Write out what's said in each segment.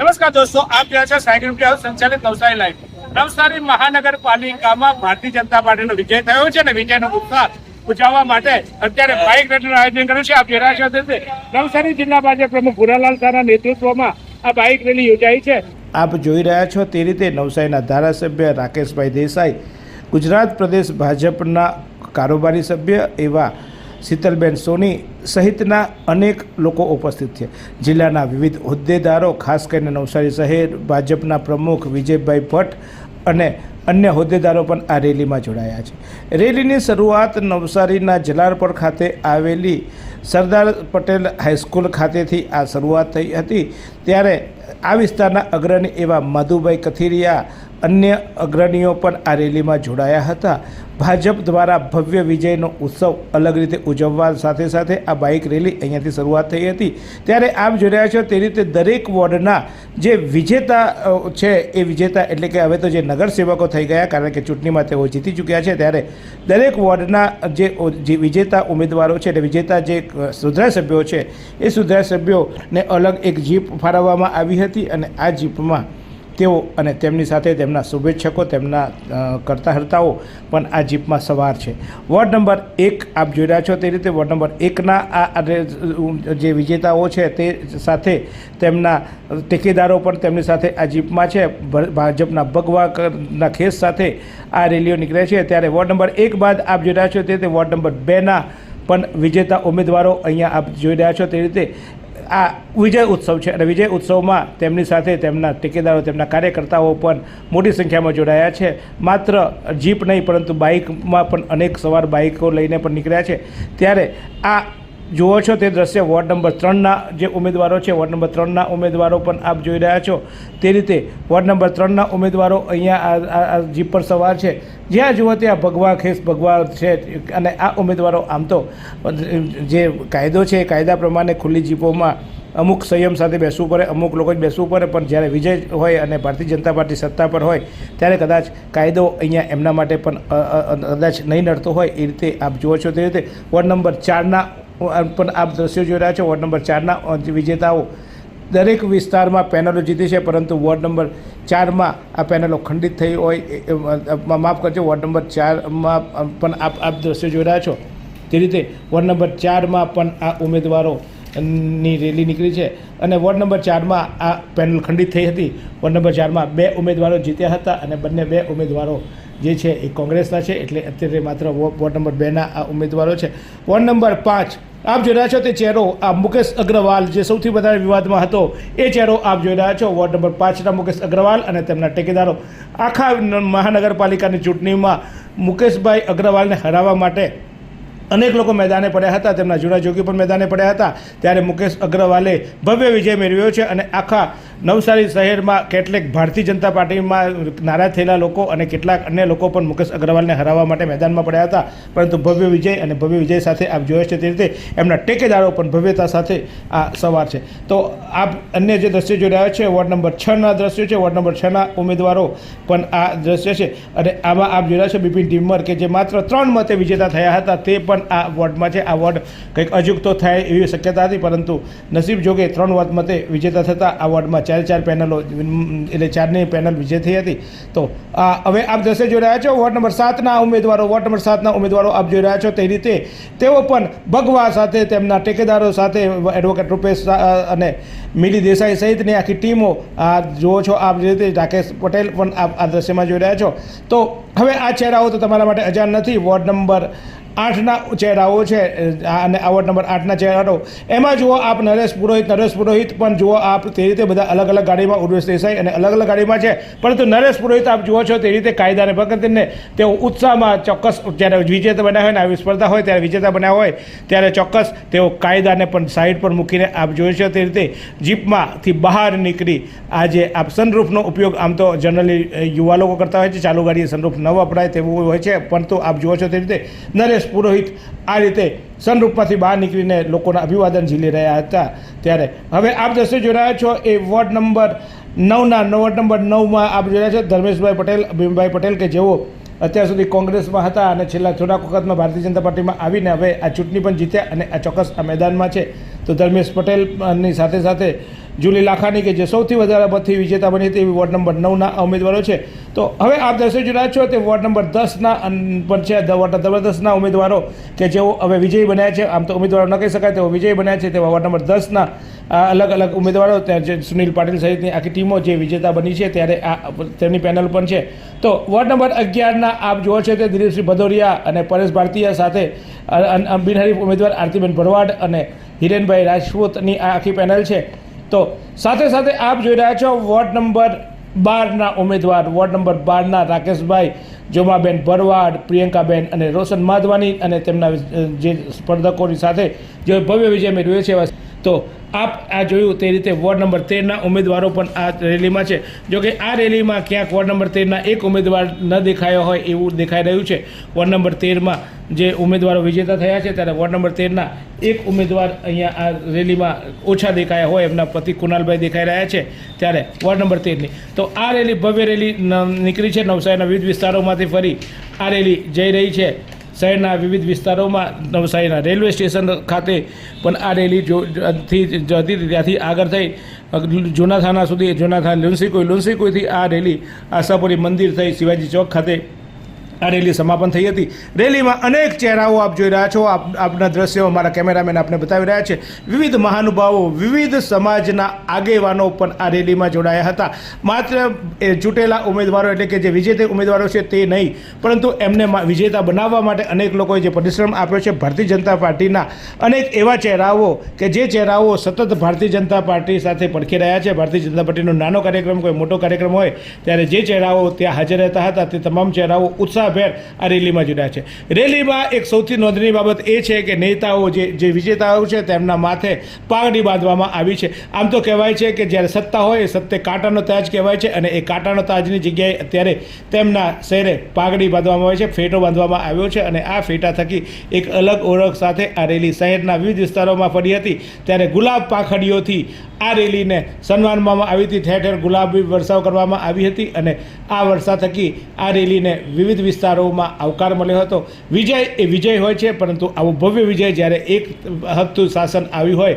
નમસ્કાર દોસ્તો, આપ જોયા છો સાયકલ મીડિયા સંચાલિત નવસારી લાઈવ. નવસારી મહાનગરપાલિકામાં ભારતીય જનતા પાર્ટીનો વિજય થયો છે અને વિજયનો ઉત્સાહ ઉજવવા માટે અત્યારે બાઇક રેલીનું આયોજન કર્યું છે. આપ જોઈ રહ્યા છો નવસારી જિલ્લા ભાજપ પ્રમુખ ભુરાલાલ શાહના નેતૃત્વમાં આ બાઇક રેલી યોજાઈ છે. આપ જોઈ રહ્યા છો તે રીતે નવસારીના ધારાસભ્ય રાકેશભાઈ દેસાઈ, ગુજરાત પ્રદેશ ભાજપના કારોબારી સભ્ય એવા શીતલબેન સોની સહિતના અનેક લોકો ઉપસ્થિત છે. જિલ્લાના વિવિધ હોદ્દેદારો, ખાસ કરીને નવસારી શહેર ભાજપના પ્રમુખ વિજયભાઈ ભટ્ટ અને અન્ય હોદ્દેદારો પણ આ રેલીમાં જોડાયા છે. રેલીની શરૂઆત નવસારીના જલાલપોર ખાતે આવેલી સરદાર પટેલ હાઈસ્કૂલ ખાતેથી આ શરૂઆત થઈ હતી. ત્યારે આ વિસ્તારના અગ્રણી એવા મધુભાઈ કથિરિયા, અન્ય અગ્રણીઓ પણ આ રેલીમાં જોડાયા હતા. ભાજપ દ્વારા ભવ્ય વિજયનો ઉત્સવ અલગ રીતે ઉજવવા સાથે સાથે આ બાઇક રેલી અહીંયાથી શરૂઆત થઈ હતી. ત્યારે આપ જોઈ રહ્યા છો તે રીતે દરેક વોર્ડના જે વિજેતા છે એ વિજેતા એટલે કે હવે તો જે નગરસેવકો થઈ ગયા, કારણ કે ચૂંટણીમાં તેઓ જીતી ચૂક્યા છે. ત્યારે દરેક વોર્ડના જે વિજેતા ઉમેદવારો છે એટલે વિજેતા જે સુધારા સભ્યો છે એ સુધારા સભ્યોને અલગ એક જીપ ફાળવવામાં આવી હતી અને આ જીપમાં તેઓ અને તેમની સાથે તેમના શુભેચ્છકો, તેમના કરતાહર્તાઓ પણ આ જીપમાં સવાર છે. વોર્ડ નંબર 1 આપ જોઈ રહ્યા છો તે રીતે વોર્ડ નંબર 1ના આ જે વિજેતાઓ છે તે સાથે તેમના ટેકેદારો પણ તેમની સાથે આ જીપમાં છે. ભાજપના ભગવાના ખેસ સાથે આ રેલીઓ નીકળે છે. ત્યારે વોર્ડ નંબર 1 બાદ આપ જોઈ રહ્યા છો તે રીતે વોર્ડ નંબર 2ના પણ વિજેતા ઉમેદવારો અહીંયા આપ જોઈ રહ્યા છો તે રીતે આ વિજય ઉત્સવ છે અને વિજય ઉત્સવમાં તેમની સાથે તેમના ટેકેદારો, તેમના કાર્યકર્તાઓ પણ મોટી સંખ્યામાં જોડાયા છે. માત્ર જીપ નહીં પરંતુ બાઇકમાં પણ અનેક સવાર બાઇકો લઈને પણ નીકળ્યા છે. ત્યારે આ જુઓ છો તે દ્રશ્ય વોર્ડ નંબર 3ના જે ઉમેદવારો છે, વોર્ડ નંબર 3ના ઉમેદવારો પણ આપ જોઈ રહ્યા છો તે રીતે વોર્ડ નંબર 3ના ઉમેદવારો અહીંયા આ જીપ પર સવાર છે. જ્યાં જુઓ ત્યાં ભગવા ખેસ ભગવા છે અને આ ઉમેદવારો આમ તો જે કાયદો છે એ કાયદા પ્રમાણે ખુલ્લી જીપોમાં અમુક સંયમ સાથે બેસવું પડે, અમુક લોકો જ બેસવું પડે, પણ જ્યારે વિજય હોય અને ભારતીય જનતા પાર્ટી સત્તા પર હોય ત્યારે કદાચ કાયદો અહીંયા એમના માટે પણ કદાચ નહીં નડતો હોય. એ રીતે આપ જુઓ છો તે રીતે વોર્ડ નંબર 4ના પણ આપ દ્રશ્યો જોઈ રહ્યા છો. વોર્ડ નંબર 4ના વિજેતાઓ દરેક વિસ્તારમાં પેનલો જીતી છે, પરંતુ વોર્ડ નંબર 4માં આ પેનલો ખંડિત થઈ હોય, માફ કરજો, વોર્ડ નંબર 4માં પણ આપ દ્રશ્યો જોઈ રહ્યા છો તે રીતે વોર્ડ નંબર 4માં પણ આ ઉમેદવારોની રેલી નીકળી છે અને વોર્ડ નંબર 4માં આ પેનલ ખંડિત થઈ હતી. વોર્ડ નંબર 4માં 2 ઉમેદવારો જીત્યા હતા અને બંને 2 ઉમેદવારો જે છે એ કોંગ્રેસના છે, એટલે અત્યારે માત્ર વોર્ડ નંબર 2ના આ ઉમેદવારો છે. વોર્ડ નંબર 5 આપ જોઈ રહ્યા છો તે ચહેરો આ મુકેશ અગ્રવાલ, જે સૌથી વધારે વિવાદમાં હતો, એ ચહેરો આપ જોઈ રહ્યા છો. વોર્ડ નંબર 5ના મુકેશ અગ્રવાલ અને તેમના ટેકેદારો આખા મહાનગરપાલિકાની ચૂંટણીમાં મુકેશભાઈ અગ્રવાલને હરાવવા માટે અનેક લોકો મેદાને પડ્યા હતા, તેમના જૂના જોગી પણ મેદાને પડ્યા હતા. ત્યારે મુકેશ અગ્રવાલે ભવ્ય વિજય મેળવ્યો છે અને આખા નવસારી શહેરમાં કેટલીક ભારતીય જનતા પાર્ટીમાં નારાજ થયેલા લોકો અને કેટલાક અન્ય લોકો પણ મુકેશ અગ્રવાલને હરાવવા માટે મેદાનમાં પડ્યા હતા. પરંતુ ભવ્ય વિજય અને ભવ્ય વિજય સાથે આપ જોયો છે તે રીતે એમના ટેકેદારો પણ ભવ્યતા સાથે આ સવાર છે. તો આપ અન્ય જે દ્રશ્યો જોઈ રહ્યા છે વોર્ડ નંબર 6ના દ્રશ્યો છે. વોર્ડ નંબર 6ના ઉમેદવારો પણ આ દ્રશ્ય છે અને આમાં આપ જોઈ રહ્યા છો બિપિન ટીમર કે જે માત્ર 3 મતે વિજેતા થયા હતા, તે પણ આ વોર્ડમાં છે. આ વોર્ડ કંઈક અજુગતો થાય એવી શક્યતા હતી, પરંતુ નસીબ જોગે 3 મતે વિજેતા થતાં આ વોર્ડમાં 4 પેનલો એટલે 4ની પેનલ વિજય થઈ હતી. તો હવે આપ દ્રશ્ય જોઈ રહ્યા છો વોર્ડ નંબર 7ના ઉમેદવારો. વોર્ડ નંબર 7ના ઉમેદવારો આપ જોઈ રહ્યા છો તે રીતે તેઓ પણ ભગવા સાથે તેમના ટેકેદારો સાથે એડવોકેટ રૂપેશ અને મિલી દેસાઈ સહિતની આખી ટીમો આ જુઓ છો આપ જે રીતે રાકેશ પટેલ પણ આ દ્રશ્યમાં જોઈ રહ્યા છો. તો હવે આ ચહેરાઓ તો તમારા માટે અજાણ નથી. વોર્ડ નંબર 8ના ચહેરાઓ છે અને આ વોર્ડ નંબર 8ના ચહેરાઓ એમાં જુઓ આપ નરેશ પુરોહિત પણ જુઓ આપ તે રીતે બધા અલગ અલગ ગાડીમાં, ઉર્વેશ દેસાઈ અને અલગ અલગ ગાડીમાં છે, પરંતુ નરેશ પુરોહિત આપ જુઓ છો તે રીતે કાયદાને પકડીને તેઓ ઉત્સાહમાં ચોક્કસ જ્યારે વિજેતા બન્યા હોય ને આવી સ્પર્ધા હોય ત્યારે વિજેતા બન્યા હોય ત્યારે ચોક્કસ તેઓ કાયદાને પણ સાઈડ પર મૂકીને આપ જોઈ છો તે રીતે જીપમાંથી બહાર નીકળી આજે આપ સનરૂફનો ઉપયોગ આમ તો જનરલી યુવા લોકો કરતા હોય છે, ચાલુ ગાડીએ સનરૂફ ન વપરાય તેવું હોય છે, પરંતુ આપ જુઓ છો તે રીતે નરેશ પુરોહિત આ રીતે સનરૂફમાંથી બહાર નીકળીને લોકોના અભિવાદન ઝીલી રહ્યા હતા. ત્યારે હવે આપ દ્રશ્યો જોઈ રહ્યા છો એ વોર્ડ નંબર 9માં આપ જોઈ રહ્યા છો ધર્મેશભાઈ પટેલ, ભીમભાઈ પટેલ કે જેઓ અત્યાર સુધી કોંગ્રેસમાં હતા અને છેલ્લા થોડાક વખતમાં ભારતીય જનતા પાર્ટીમાં આવીને હવે આ ચૂંટણી પણ જીત્યા અને આ ચોક્કસ આ મેદાનમાં છે. તો ધર્મેશ પટેલની સાથે સાથે જુલી લાખાણી કે જે સૌથી વધારે મતથી વિજેતા બની હતી એવી વોર્ડ નંબર 9ના ઉમેદવારો છે. તો હવે આપ દર્શક જોઈ રહ્યા છો તે વોર્ડ નંબર 10ના પણ છે, વોર્ડ નંબર 10ના ઉમેદવારો કે જેઓ હવે વિજયી બન્યા છે. આમ તો ઉમેદવારો ન કહી શકાય તેઓ વિજયી બન્યા છે. તેવા વોર્ડ નંબર 10ના અલગ અલગ ઉમેદવારો, ત્યાં જે સુનિલ પાટીલ સહિતની આખી ટીમો જે વિજેતા બની છે ત્યારે તેમની પેનલ પણ છે. તો વોર્ડ નંબર 11ના આપ જુઓ છો તે દિલીપસિંહ ભદૌરિયા અને પરેશ ભારતીય સાથે બિનહરીફ ઉમેદવાર આરતીબેન ભરવાડ અને હિરેનભાઈ રાજપૂતની આ આખી પેનલ છે. તો સાથે સાથે આપ જોઈ રહ્યા છો વોર્ડ નંબર 12ના ઉમેદવાર, વોર્ડ નંબર 12ના રાકેશભાઈ, જોમાબેન ભરવાડ, પ્રિયંકાબેન અને રોશન માધવાની અને તેમના જે સ્પર્ધકોની સાથે જે ભવ્ય વિજય મેળવ્યો છે. તો આપ આ જોયું તે રીતે વોર્ડ નંબર 13ના ઉમેદવારો પણ આ રેલીમાં છે. જોકે આ રેલીમાં ક્યાંક વોર્ડ નંબર 13ના એક ઉમેદવાર ન દેખાયો હોય એવું દેખાઈ રહ્યું છે. વોર્ડ નંબર 13માં જે ઉમેદવારો વિજેતા થયા છે ત્યારે વોર્ડ નંબર 13ના એક ઉમેદવાર અહીંયા આ રેલીમાં ઓછા દેખાયા હોય, એમના પતિ કુનાલભાઈ દેખાઈ રહ્યા છે. ત્યારે વોર્ડ નંબર 13ની તો આ રેલી ભવ્ય રેલી નીકળી છે. નવસારીના વિવિધ વિસ્તારોમાંથી ફરી આ રેલી જઈ રહી છે. શહેરના વિવિધ વિસ્તારોમાં, નવસારીના રેલવે સ્ટેશન ખાતે પણ આ રેલી ત્યાંથી આગળ થઈ જૂના થાના સુધી, જૂના થાના લુન્સીકુઈથી આ રેલી આશાપુરી મંદિર થઈ શિવાજી ચોક ખાતે આ રેલી સમાપન થઈ હતી. રેલીમાં અનેક ચહેરાઓ આપ જોઈ રહ્યા છો. આપના દ્રશ્યો અમારા કેમેરામેન આપને બતાવી રહ્યા છે. વિવિધ મહાનુભાવો, વિવિધ સમાજના આગેવાનો પણ આ રેલીમાં જોડાયા હતા. માત્ર ચૂંટેલા ઉમેદવારો એટલે કે જે વિજેતા ઉમેદવારો છે તે નહીં, પરંતુ એમને વિજેતા બનાવવા માટે અનેક લોકોએ જે પરિશ્રમ આપ્યો છે. ભારતીય જનતા પાર્ટીના અનેક એવા ચહેરાઓ કે જે ચહેરાઓ સતત ભારતીય જનતા પાર્ટી સાથે પડખી રહ્યા છે. ભારતીય જનતા પાર્ટીનો નાનો કાર્યક્રમ, કોઈ મોટો કાર્યક્રમ હોય ત્યારે જે ચહેરાઓ ત્યાં હાજર રહેતા હતા તે તમામ ચહેરાઓ ઉત્સાહભેર આ રેલીમાં જોડાયા છે. રેલીમાં એક સૌથી નોંધનીય બાબત એ છે કે નેતાઓ જે વિજેતાઓ છે તેમના માથે પાઘડી બાંધવામાં આવી છે. આમ તો કહેવાય છે કે જ્યારે સત્તા હોય એ સત્ય કાંટાનો તાજ કહેવાય છે અને એ કાંટાનો તાજની જગ્યાએ અત્યારે તેમના શહેરે પાઘડી બાંધવામાં આવે છે, ફેટો બાંધવામાં આવ્યો છે અને આ ફેટા થકી એક અલગ ઓળખ સાથે આ રેલી શહેરના વિવિધ વિસ્તારોમાં ફરી હતી. ત્યારે ગુલાબ પાખડીઓથી આ રેલીને સન્માનવામાં આવી હતી. ઠેર ઠેર ગુલાબી વર્ષાવ કરવામાં આવી હતી અને આ વર્ષા થકી આ રેલીને વિવિધ વિસ્તારોમાં આવકાર મળ્યો હતો. વિજય એ વિજય હોય છે, પરંતુ આવો ભવ્ય વિજય જ્યારે એક હપ્તું શાસન આવ્યું હોય,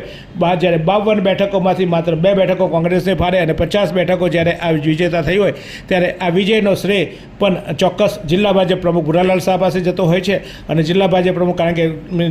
જ્યારે 52 બેઠકોમાંથી માત્ર 2 બેઠકો કોંગ્રેસને ફાળે અને 50 બેઠકો જ્યારે આ વિજેતા થઈ હોય ત્યારે આ વિજયનો શ્રેય પણ ચોક્કસ જિલ્લા ભાજપ પ્રમુખ ભુરાલાલ શાહ પાસે જતો હોય છે. અને જિલ્લા ભાજપ પ્રમુખ, કારણ કે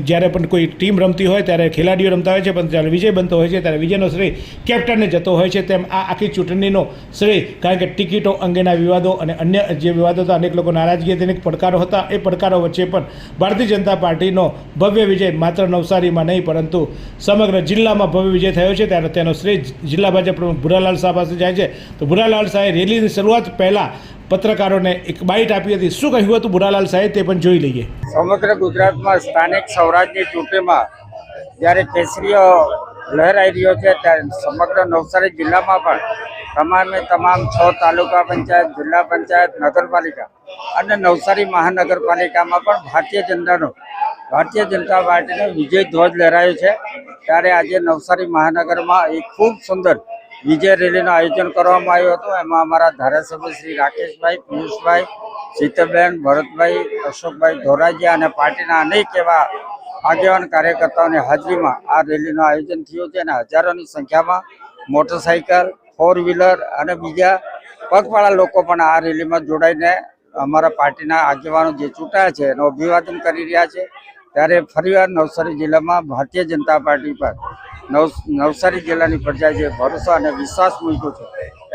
જ્યારે પણ કોઈ ટીમ રમતી હોય ત્યારે ખેલાડીઓ રમતા હોય છે, પણ જ્યારે વિજય બનતો હોય છે ત્યારે વિજયનો શ્રેય કેપ્ટનને જતો હોય છે. તેમ આ આખી ચૂંટણીનો શ્રેય, કારણ કે ટિકિટો અંગેના વિવાદો અને અન્ય જે વિવાદો હતા, અનેક લોકો નારાજગી તેને પડકારો હતા, એ પડકારો વચ્ચે પણ ભારતીય જનતા પાર્ટીનો ભવ્ય વિજય માત્ર નવસારીમાં નહીં પરંતુ સમગ્ર જિલ્લામાં ભવ્ય વિજય થયો છે. ત્યારે તેનો શ્રેય જિલ્લા ભાજપ પ્રમુખ ભુરાલાલ શાહ પાસે જાય છે. તો ભુરાલાલ શાહે રેલીની શરૂઆત પહેલાં પત્રકારોને એક બાઇટ આપી હતી. શું કહ્યું હતું ભુરાલાલ શાહે તે પણ જોઈ લઈએ. સમગ્ર ગુજરાતમાં સ્થાનિક સ્વરાજની ચૂંટણીમાં જ્યારે કેસરીઓ લહેરાઈ રહ્યો છે ત્યારે સમગ્ર નવસારી જિલ્લામાં પણ તમામ 6 તાલુકા પંચાયત, જિલ્લા પંચાયત, નગરપાલિકા અને નવસારી મહાનગરપાલિકામાં પણ ભારતીય જનતા પાર્ટીનો વિજય ધ્વજ લહેરાયો છે. ત્યારે આજે નવસારી મહાનગરમાં એક ખૂબ સુંદર વિજય રેલીનું આયોજન કરવામાં આવ્યું હતું. એમાં અમારા ધારાસભ્ય શ્રી રાકેશભાઈ, પિયુષભાઈ, શીતલબેન, ભરતભાઈ, અશોકભાઈ ધોરાજીયા અને પાર્ટીના અનેક એવા આગેવાન કાર્યકર્તાઓની હાજરીમાં આ રેલીનું આયોજન થયું છે અને હજારોની સંખ્યામાં મોટરસાઇકલ, 4-વ્હીલર અને બીજા પગપાળા લોકો પણ આ રેલીમાં જોડાઈને અમારા પાર્ટીના આગેવાનો જે ચૂંટાયા છે એનું અભિવાદન કરી રહ્યા છે. ત્યારે ફરીવાર નવસારી જિલ્લામાં ભારતીય જનતા પાર્ટી પર નવસારી જિલ્લાની પ્રજાએ જે ભરોસો અને વિશ્વાસ મૂક્યો છે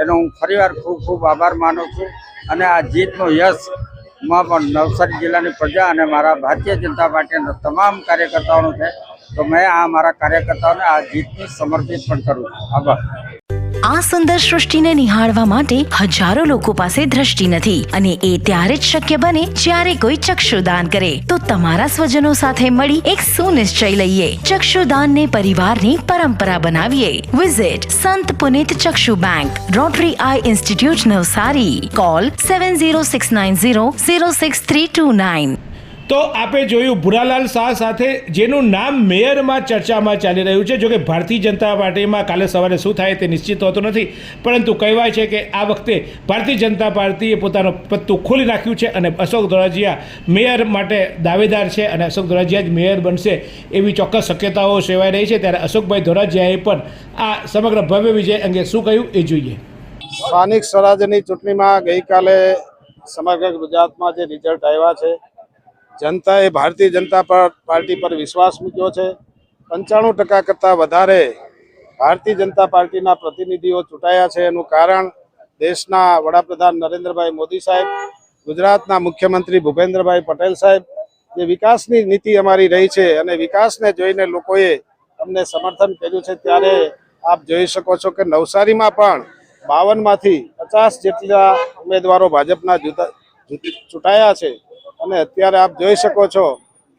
એનો હું ફરીવાર ખૂબ આભાર માનું છું. અને આ જીતનો યશમાં પણ નવસારી જિલ્લાની પ્રજા અને મારા ભારતીય જનતા પાર્ટીના તમામ કાર્યકર્તાઓનો છે. તો મેં મારા કાર્યકર્તાઓને આ જીતની સમર્પિત પણ કરું છું. આભાર. આ સુંદર સૃષ્ટિને નિહાળવા માટે હજારો લોકો પાસે દ્રષ્ટિ નથી અને એ ત્યારે જ શક્ય બને જ્યારે કોઈ ચક્ષુદાન કરે. તો તમારા સ્વજનો સાથે મળી એક સુનિશ્ચય લઈએ, ચક્ષુદાનને પરિવારની પરંપરા બનાવીએ. Visit Sant Punit Chakshu bank, Rotary eye institute, Navsari. Call 7069006329. તો આપે જોયું ભૂરાલાલ શાહ સાથે જેનું નામ મેયરમાં ચર્ચામાં ચાલી રહ્યું છે. જોકે ભારતીય જનતા પાર્ટીમાં કાલે સવારે શું થાય તે નિશ્ચિત હોતું નથી, પરંતુ કહેવાય છે કે આ વખતે ભારતીય જનતા પાર્ટીએ પોતાનું પત્તું ખોલી નાખ્યું છે અને અશોક ધોળાજીયા મેયર માટે દાવેદાર છે અને અશોક ધોળાજીયા જ મેયર બનશે એવી ચોક્કસ શક્યતાઓ સેવાઈ રહી છે. ત્યારે અશોકભાઈ ધોળાજીયાએ પણ આ સમગ્ર ભવ્ય વિજય અંગે શું કહ્યું એ જોઈએ. સ્થાનિક સ્વરાજ્યની ચૂંટણીમાં ગઈકાલે સમગ્ર ગુજરાતમાં જે રિઝલ્ટ આવ્યા છે, જનતાએ ભારતીય જનતા પાર્ટી પર વિશ્વાસ મૂક્યો છે. 95% કરતાં વધારે ભારતીય જનતા પાર્ટીના પ્રતિનિધિઓ ચૂંટાયા છે. એનું કારણ દેશના વડાપ્રધાન નરેન્દ્રભાઈ મોદી સાહેબ, ગુજરાતના મુખ્યમંત્રી ભૂપેન્દ્રભાઈ પટેલ સાહેબ, જે વિકાસની નીતિ અમારી રહી છે અને વિકાસને જોઈને લોકોએ અમને સમર્થન કર્યું છે. ત્યારે આપ જોઈ શકો છો કે નવસારીમાં પણ 52માંથી 50 જેટલા ઉમેદવારો ભાજપના ચૂંટાયા છે. અને અત્યારે આપ જોઈ શકો છો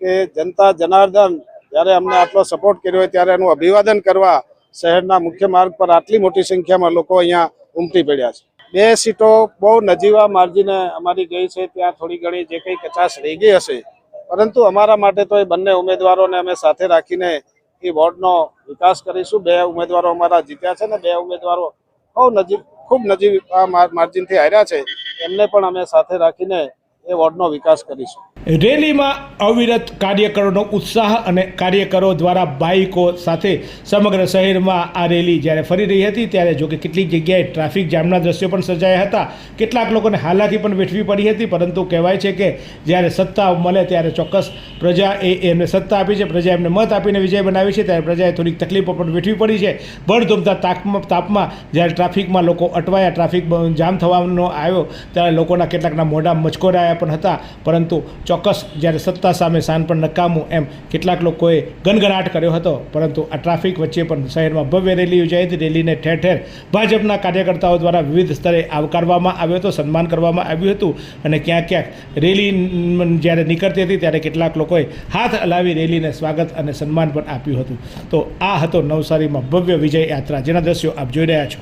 કે જનતા જનાર્દન જ્યારે અમને આટલો સપોર્ટ કર્યો હોય ત્યારે એનું અભિવાદન કરવા શહેરના મુખ્ય માર્ગ પર આટલી મોટી સંખ્યામાં લોકો અહીંયા ઉમટી પડ્યા છે. 2 સીટો બહુ નજીવા માર્જિને અમારી ગઈ છે. ત્યાં થોડી ઘણી જે કંઈ કચાશ રહી ગઈ હશે, પરંતુ અમારા માટે તો એ બંને ઉમેદવારોને અમે સાથે રાખીને એ વોર્ડનો વિકાસ કરીશું. 2 ઉમેદવારો અમારા જીત્યા છે ને 2 ઉમેદવારો ખૂબ નજીવા માર્જિનથી હાર્યા છે. એમને પણ અમે સાથે રાખીને એ વોર્ડનો વિકાસ કરીશું. રેલીમાં અવિરત કાર્યકરોનો ઉત્સાહ અને કાર્યકરો દ્વારા બાઇકો સાથે સમગ્ર શહેરમાં આ રેલી જ્યારે ફરી રહી હતી ત્યારે જોકે કેટલીક જગ્યાએ ટ્રાફિક જામના દ્રશ્યો પણ સર્જાયા હતા. કેટલાક લોકોને હાલાકી પણ વેઠવી પડી હતી, પરંતુ કહેવાય છે કે જ્યારે સત્તા મળે ત્યારે ચોક્કસ પ્રજાએ એમને સત્તા આપી છે, પ્રજાએ એમને મત આપીને વિજય બનાવી છે. ત્યારે પ્રજાએ થોડીક તકલીફો પણ વેઠવી પડી છે. ભરધૂમતા તાપમાં જ્યારે ટ્રાફિકમાં લોકો અટવાયા, ટ્રાફિક જામ થવાનો આવ્યો ત્યારે લોકોના કેટલાકના મોઢા મચકોરાયા પણ હતા. પરંતુ ચોક્કસ જ્યારે સત્તા સામે શાન પણ નકામું એમ કેટલાક લોકોએ ગણગણાટ કર્યો હતો. પરંતુ આ ટ્રાફિક વચ્ચે પણ શહેરમાં ભવ્ય રેલી યોજાઈ હતી. રેલીને ઠેર ઠેર ભાજપના કાર્યકર્તાઓ દ્વારા વિવિધ સ્તરે આવકારવામાં આવ્યો હતો, સન્માન કરવામાં આવ્યું હતું. અને ક્યાંક રેલી જ્યારે નીકળતી હતી ત્યારે કેટલાક લોકોએ હાથ હલાવી રેલીને સ્વાગત અને સન્માન પણ આપ્યું હતું. તો આ હતો નવસારીમાં ભવ્ય વિજય યાત્રા, જેના દ્રશ્યો આપ જોઈ રહ્યા છો.